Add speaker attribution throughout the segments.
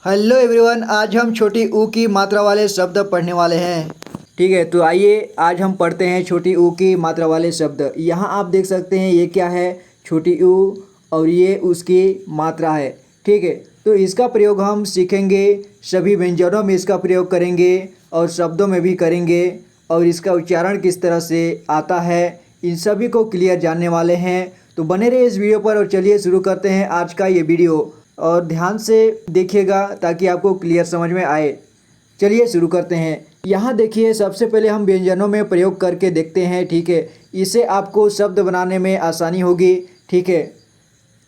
Speaker 1: Hello everyone, आज हम छोटी ऊ की मात्रा वाले शब्द पढ़ने वाले हैं। ठीक है, तो आइए आज हम पढ़ते हैं छोटी ऊ की मात्रा वाले शब्द। यहाँ आप देख सकते हैं ये क्या है, छोटी ऊ, और ये उसकी मात्रा है। ठीक है, तो इसका प्रयोग हम सीखेंगे, सभी व्यंजनों में इसका प्रयोग करेंगे और शब्दों में भी करेंगे, और इसका उच्चारण किस तरह से आता है इन सभी को क्लियर जानने वाले हैं। तो बने रहिए इस वीडियो पर और चलिए शुरू करते हैं आज का ये वीडियो, और ध्यान से देखिएगा ताकि आपको क्लियर समझ में आए। चलिए शुरू करते हैं। यहाँ देखिए, सबसे पहले हम व्यंजनों में प्रयोग करके देखते हैं। ठीक है, इससे आपको शब्द बनाने में आसानी होगी। ठीक है,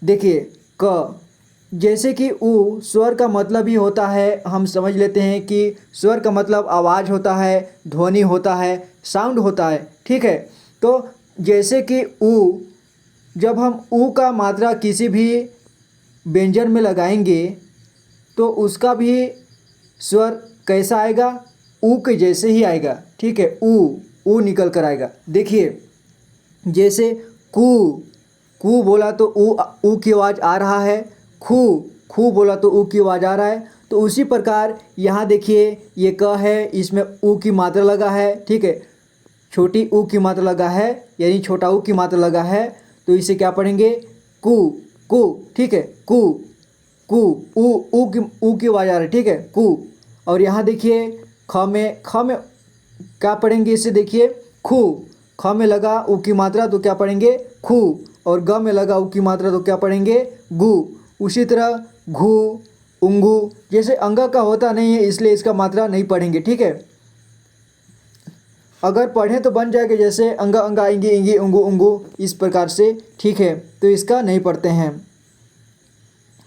Speaker 1: देखिए क, जैसे कि ऊ स्वर का मतलब ही होता है, हम समझ लेते हैं कि स्वर का मतलब आवाज़ होता है, ध्वनि होता है, साउंड होता है। ठीक है, तो जैसे कि ऊ, जब हम ऊ का मात्रा किसी भी व्यंजन में लगाएंगे तो उसका भी स्वर कैसा आएगा, ऊ के जैसे ही आएगा। ठीक है, ऊ निकल कर आएगा। देखिए, जैसे कू, कू बोला तो ऊ की आवाज़ आ रहा है, खू बोला तो ऊ की आवाज़ आ रहा है। तो उसी प्रकार यहाँ देखिए, ये क है, इसमें ऊ की मात्रा लगा है। ठीक है, छोटी ऊ की मात्रा लगा है, यानी छोटा ऊ की मात्रा लगा है, तो इसे क्या पढ़ेंगे, कू। ठीक है, कू ऊ की आवाज़ आ रही है। ठीक है, कू। और यहाँ देखिए, ख में क्या पढ़ेंगे, इसे देखिए, खू। ख में लगा ऊ की मात्रा तो क्या पढ़ेंगे, खू, और ग में लगा ऊ की मात्रा तो क्या पढ़ेंगे, गू। उसी तरह घू, उंगू, जैसे अंगा का होता नहीं है इसलिए इसका मात्रा नहीं पढ़ेंगे। ठीक है, अगर पढ़ें तो बन जाएगा, जैसे अंगा अंगा, इंगी इंगी, उंगू उंगू, इस प्रकार से। ठीक है, तो इसका नहीं पढ़ते हैं।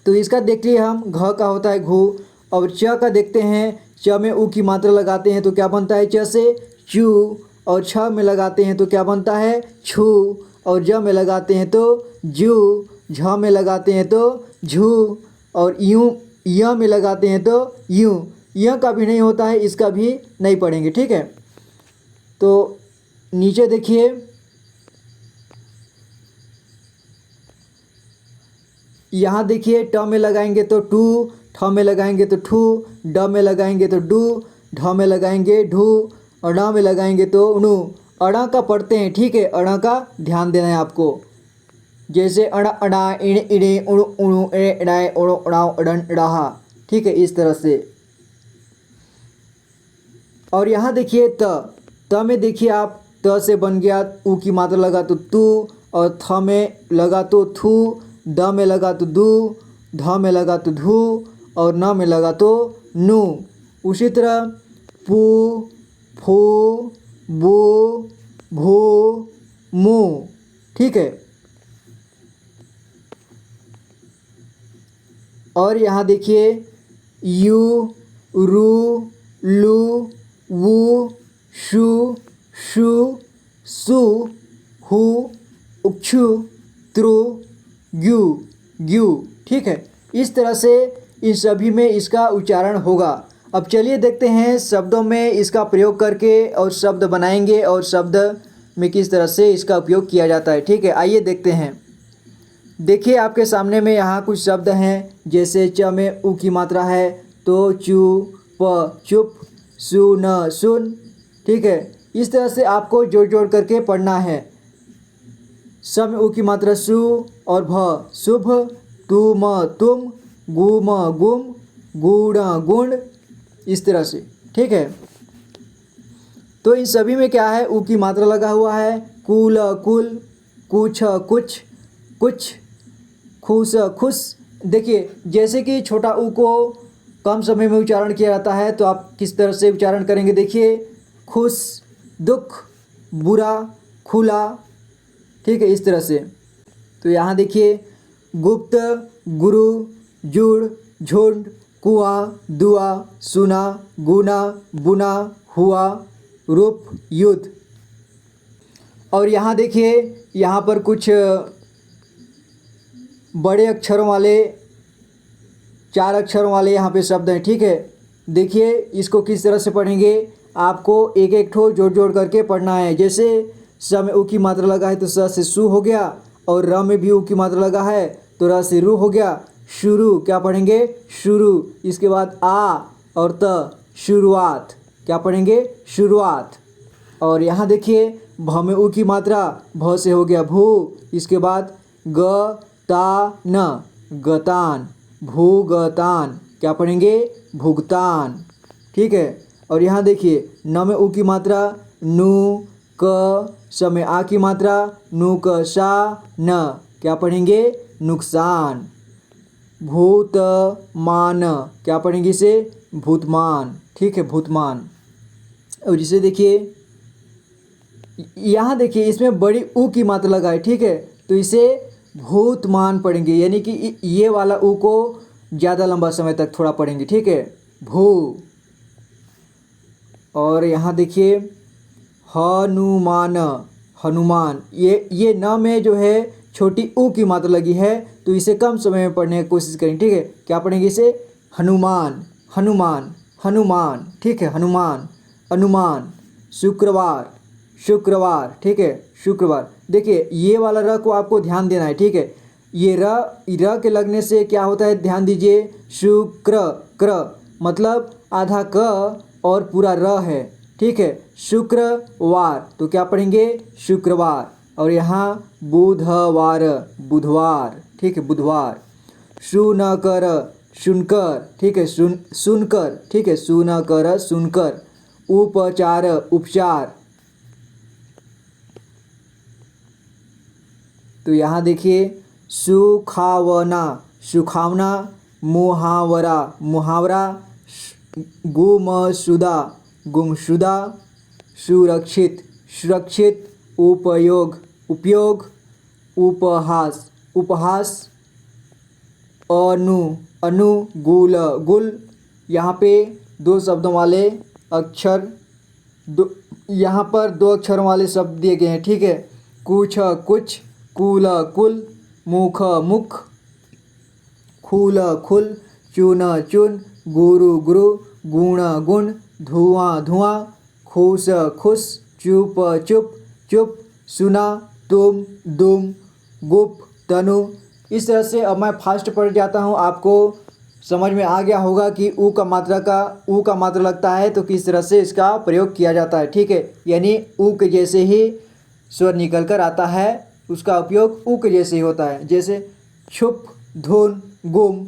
Speaker 1: तो इसका देखिए, हम घ का होता है घू, और च का देखते हैं, च में ऊ की मात्रा लगाते हैं तो क्या बनता है, च से चू, और छ में लगाते हैं तो क्या बनता है, छू, और ज में लगाते हैं तो जू, झ में लगाते हैं तो झू, और यूँ य में लगाते हैं तो यूँ। य का भी नहीं होता है, इसका भी नहीं पढ़ेंगे। ठीक है, तो नीचे देखिए, यहाँ देखिए, ट में लगाएंगे तो टू, ठ में लगाएंगे तो ठू, ड में लगाएंगे तो डू, ढ में लगाएंगे ढू, और ड में लगाएंगे तो णू। अड़ा का पढ़ते हैं। ठीक है, अड़ा का ध्यान देना है आपको, जैसे अड़ा अड़ा, इण इणे, उणु उणु, एड़े एड़ाए, ओड़ो अड़ाओ, अड़न अड़ाहा। ठीक है, इस तरह से। और यहाँ देखिए, त में देखिए आप, त से बन गया, ऊ की मात्रा लगा तो तू, और थ में लगा तो थू, द में लगा तो दू, ध में लगा तो धू, और न में लगा तो नू। उसी तरह पू, फू, बू, भू, मू। ठीक है, और यहाँ देखिए, यू, रू, लू, वू, शू, शू, सू, हू, उक्षु, त्रु, ग्यू। ठीक है, इस तरह से इन सभी में इसका उच्चारण होगा। अब चलिए देखते हैं शब्दों में इसका प्रयोग करके, और शब्द बनाएंगे और शब्द में किस तरह से इसका उपयोग किया जाता है। ठीक है, आइए देखते हैं। देखिए, आपके सामने में यहाँ कुछ शब्द हैं, जैसे च में ऊ की मात्रा है तो चू, प चुप, सु न सुन। ठीक है, इस तरह से आपको जोड़ जोड़ करके पढ़ना है। स में ऊ की मात्रा सु, और भ शुभ, तु म तुम, गु म गुम, गुण गुण, इस तरह से। ठीक है, तो इन सभी में क्या है, ऊ की मात्रा लगा हुआ है। कुल कुल, कुछ कुछ, कुछ, खुश खुश। देखिए, जैसे कि छोटा ऊ को कम समय में उच्चारण किया जाता है तो आप किस तरह से उच्चारण करेंगे, देखिए, खुश, दुख, बुरा, खुला। ठीक है, इस तरह से। तो यहाँ देखिए, गुप्त, गुरु, जुड़, झुंड, कुआं, दुआ, सुना, गुना, बुना, हुआ, रूप, युद्ध। और यहाँ देखिए, यहाँ पर कुछ बड़े अक्षरों वाले, 4 अक्षरों वाले यहाँ पे शब्द हैं। ठीक है, देखिए इसको किस तरह से पढ़ेंगे, आपको एक एक ठो जोड़ जोड़ करके पढ़ना है। जैसे स में ऊ की मात्रा लगा है तो स से सु हो गया, और र में भी ऊ की मात्रा लगा है तो र से रू हो गया। शुरू क्या पढ़ेंगे? शुरू। इसके बाद आ और त शुरुआत क्या पढ़ेंगे? शुरुआत। और यहाँ देखिए भ में उ की मात्रा, भ से हो गया भू। इसके बाद ग ता न गतान, भूगतान क्या पढ़ेंगे? भुगतान। ठीक है। और यहाँ देखिए न में उ की मात्रा, नु क, स में आ की मात्रा, नु क सा न क्या पढ़ेंगे? नुकसान। भूतमान क्या पढ़ेंगे इसे? भूतमान। ठीक है, भूतमान। और जिसे देखिए यहाँ देखिए इसमें बड़ी ऊ की मात्रा लगा है। ठीक है, तो इसे भूतमान पढ़ेंगे, यानी कि ये वाला ऊ को ज़्यादा लंबा समय तक थोड़ा पढ़ेंगे। ठीक है, भू। और यहाँ देखिए हनुमान, हनुमान, ये न में जो है छोटी ऊ की मात्रा लगी है, तो इसे कम समय में पढ़ने की कोशिश करेंगे। ठीक है, क्या पढ़ेंगे इसे? हनुमान, हनुमान, हनुमान। ठीक है, हनुमान। अनुमान, शुक्रवार, शुक्रवार। ठीक है, शुक्रवार। देखिए ये वाला र को आपको ध्यान देना है। ठीक है, ये र के लगने से क्या होता है, ध्यान दीजिए। शुक्र, क्र मतलब आधा क और पूरा र है। ठीक है, शुक्रवार, तो क्या पढ़ेंगे? शुक्रवार। और यहाँ बुधवार, बुधवार। ठीक है, बुधवार। शुनकर, सुनकर। ठीक है, सुनकर। ठीक है, सुनकर, सुनकर। उपचार, उपचार। तो यहाँ देखिए सुखावना, सुखावना। मुहावरा, मुहावरा। गुमशुदा, गुमशुदा। सुरक्षित, सुरक्षित। उपयोग, उपयोग। उपहास, उपहास। अनुगुल, गुल। यहाँ पे दो शब्दों वाले अक्षर, यहाँ पर दो अक्षरों वाले शब्द दिए गए हैं। ठीक है, कुछ, कुछ। कुल, कुल। मुख, मुख। खुल, खुल। चुन, चुन। गुरु, गुरु। गुण, गुण। धुआं, धुआं। खुश, खुश। चुप, चुप, चुप। सुना, तुम, दुम। गुप, तनु। इस तरह से अब मैं फास्ट पढ़ जाता हूँ, आपको समझ में आ गया होगा कि ऊ का मात्रा लगता है तो किस तरह से इसका प्रयोग किया जाता है। ठीक है, यानी ऊ के जैसे ही स्वर निकल कर आता है, उसका उपयोग ऊ के जैसे ही होता है। जैसे छुप, धुन, गुम,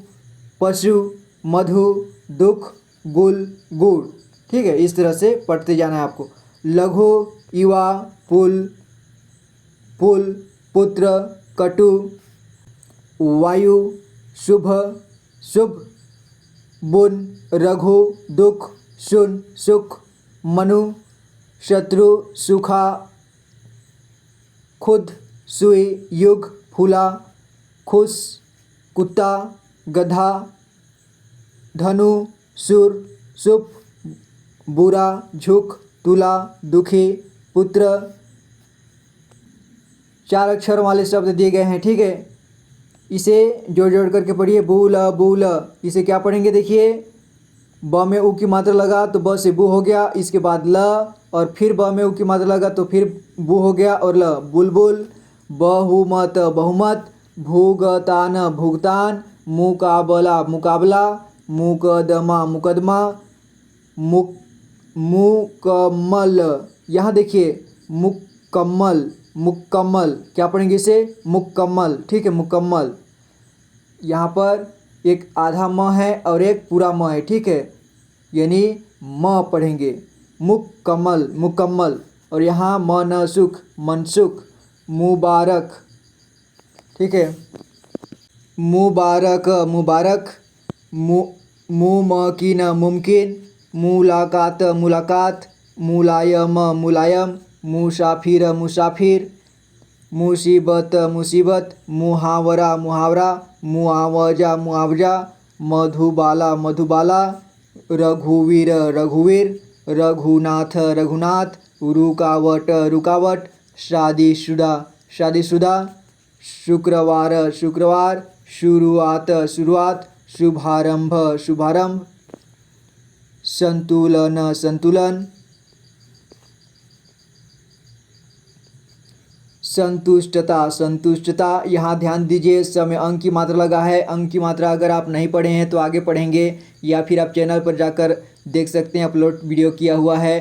Speaker 1: पशु, मधु, दुख, गुल, गुड़। ठीक है, इस तरह से पढ़ते जाना है आपको। लघु, युवा, पुल, पुल, पुत्र, कटु, वायु, शुभ, शुभ, बुन, रघु, दुख, सुन, सुख, मनु, शत्रु, सुखा, खुद, सुई, युग, फूला, खुश, कुत्ता, गधा, धनु, सुर, सुप, बुरा, झुक, तुला, दुखी, पुत्र। 4 अक्षरों वाले शब्द दिए गए हैं। ठीक है, इसे जोड़ जोड़ करके पढ़िए। बूल, बूल। इसे क्या पढ़ेंगे? देखिए ब में ऊ की मात्रा लगा तो ब से बू हो गया, इसके बाद ल, और फिर ब में ऊ की मात्रा लगा तो फिर बू हो गया और ल। बुलबुल। बहुमत, बहुमत। भुगतान, भुगतान। मुकाबला, मुकाबला। मुकदमा, मुकदमा। मुकम्मल। यहाँ देखिए मुकम्मल, मुकम्मल क्या पढ़ेंगे इसे? मुकम्मल। ठीक है, मुकम्मल। यहाँ पर एक आधा म है और एक पूरा म है। ठीक है, यानी म पढ़ेंगे। मुकम्मल, मुकम्मल। और यहाँ मनसुख, मनसुख। मुबारक। ठीक है, मुबारक, मुबारक। मुमकिन, मुमकिन। मुलाकात, मुलाकात। मुलायम, मुलायम। मुसाफिर, मुसाफिर। मुसीबत, मुसीबत। मुहावरा, मुहावरा। मुआवजा, मुआवजा। मधुबाला, मधुबाला। रघुवीर, रघुवीर। रघुनाथ, रघुनाथ। रुकावट, रुकावट। शादीशुदा, शादीशुदा। शुक्रवार, शुक्रवार। शुरुआत, शुरुआत। शुभारंभ, शुभारंभ। संतुलन, संतुलन। संतुष्टता, संतुष्टता। यहाँ ध्यान दीजिए, स में अंक की मात्रा लगा है। अंक की मात्रा अगर आप नहीं पढ़े हैं तो आगे पढ़ेंगे, या फिर आप चैनल पर जाकर देख सकते हैं, अपलोड वीडियो किया हुआ है।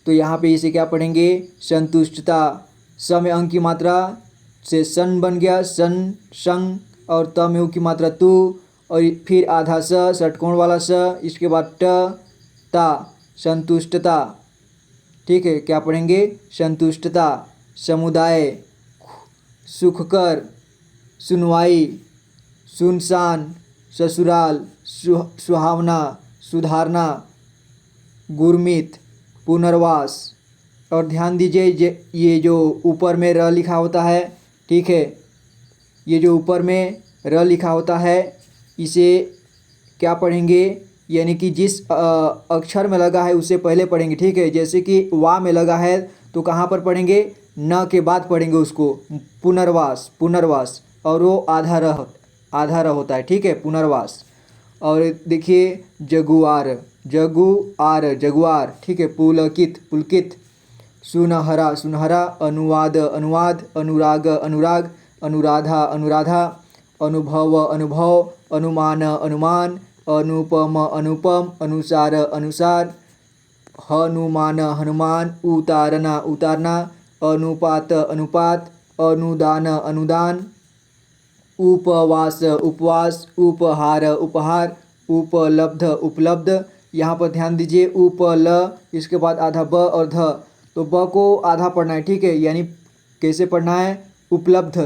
Speaker 1: तो यहाँ पे इसे क्या पढ़ेंगे, संतुष्टता। स में अंक की मात्रा से सन बन गया, सन, संग, और त में उ की मात्रा तू, और फिर आधा स, षटकोण वाला स, इसके बाद ट, ता, संतुष्टता। ठीक है, क्या पढ़ेंगे, संतुष्टता। समुदाय, सुखकर, सुनवाई, सुनसान, ससुराल, सुहावना, सुधारना, गुरमीत, पुनर्वास। और ध्यान दीजिए, ये जो ऊपर में र लिखा होता है, ठीक है, ये जो ऊपर में र लिखा होता है, इसे क्या पढ़ेंगे, यानी कि जिस अक्षर में लगा है उससे पहले पढ़ेंगे। ठीक है, जैसे कि वा में लगा है तो कहाँ पर पढ़ेंगे, न के बाद पढ़ेंगे उसको, पुनर्वास, पुनर्वास। और वो आधा र होता है। ठीक है, पुनर्वास। और देखिए जगुआर, जगुआर, जगुआर। ठीक है, पुलकित, पुलकित। सुनहरा, सुनहरा। अनुवाद, अनुवाद। अनुराग, अनुराग। अनुराधा, अनुराधा। अनुभव, अनुभव। अनुमान, अनुमान। अनुपम, अनुपम। अनुसार, अनुसार। हनुमान, हनुमान। उतारना, उतारना। अनुपात, अनुपात। अनुदान, अनुदान। उपवास, उपवास। उपहार, उपहार। उपलब्ध, उपलब्ध। यहाँ पर ध्यान दीजिए, उपल, इसके बाद आधा ब और ध, तो ब को आधा पढ़ना है। ठीक है, यानी कैसे पढ़ना है, उपलब्ध,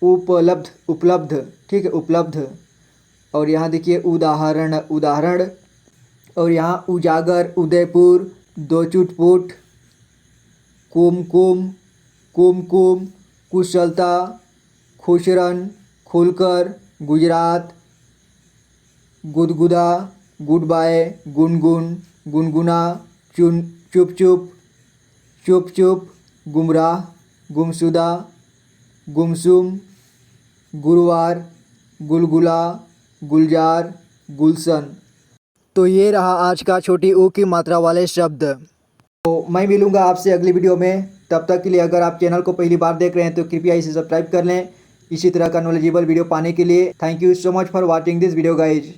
Speaker 1: उपलब्ध, उपलब्ध। ठीक है, उपलब्ध। और यहाँ देखिए उदाहरण, उदाहरण। और यहाँ उजागर, उदयपुर। दो चुटपुट। कुमकुम, कुमकुम। कुशलता, खुशरन, खुलकर। गुजरात, गुदगुदा, गुड बाय। गुनगुन, गुनगुना। चुप चुप, चुप चुप। गुमराह, गुमशुदा। गुमसुम, गुरुवार। गुलगुला, गुलजार, गुलशन। तो ये रहा आज का छोटी ऊ की मात्रा वाले शब्द। तो मैं मिलूँगा आपसे अगली वीडियो में। तब तक के लिए अगर आप चैनल को पहली बार देख रहे हैं तो कृपया इसे सब्सक्राइब कर लें, इसी तरह का नॉलेजेबल वीडियो पाने के लिए। Thank you so much for watching this video guys.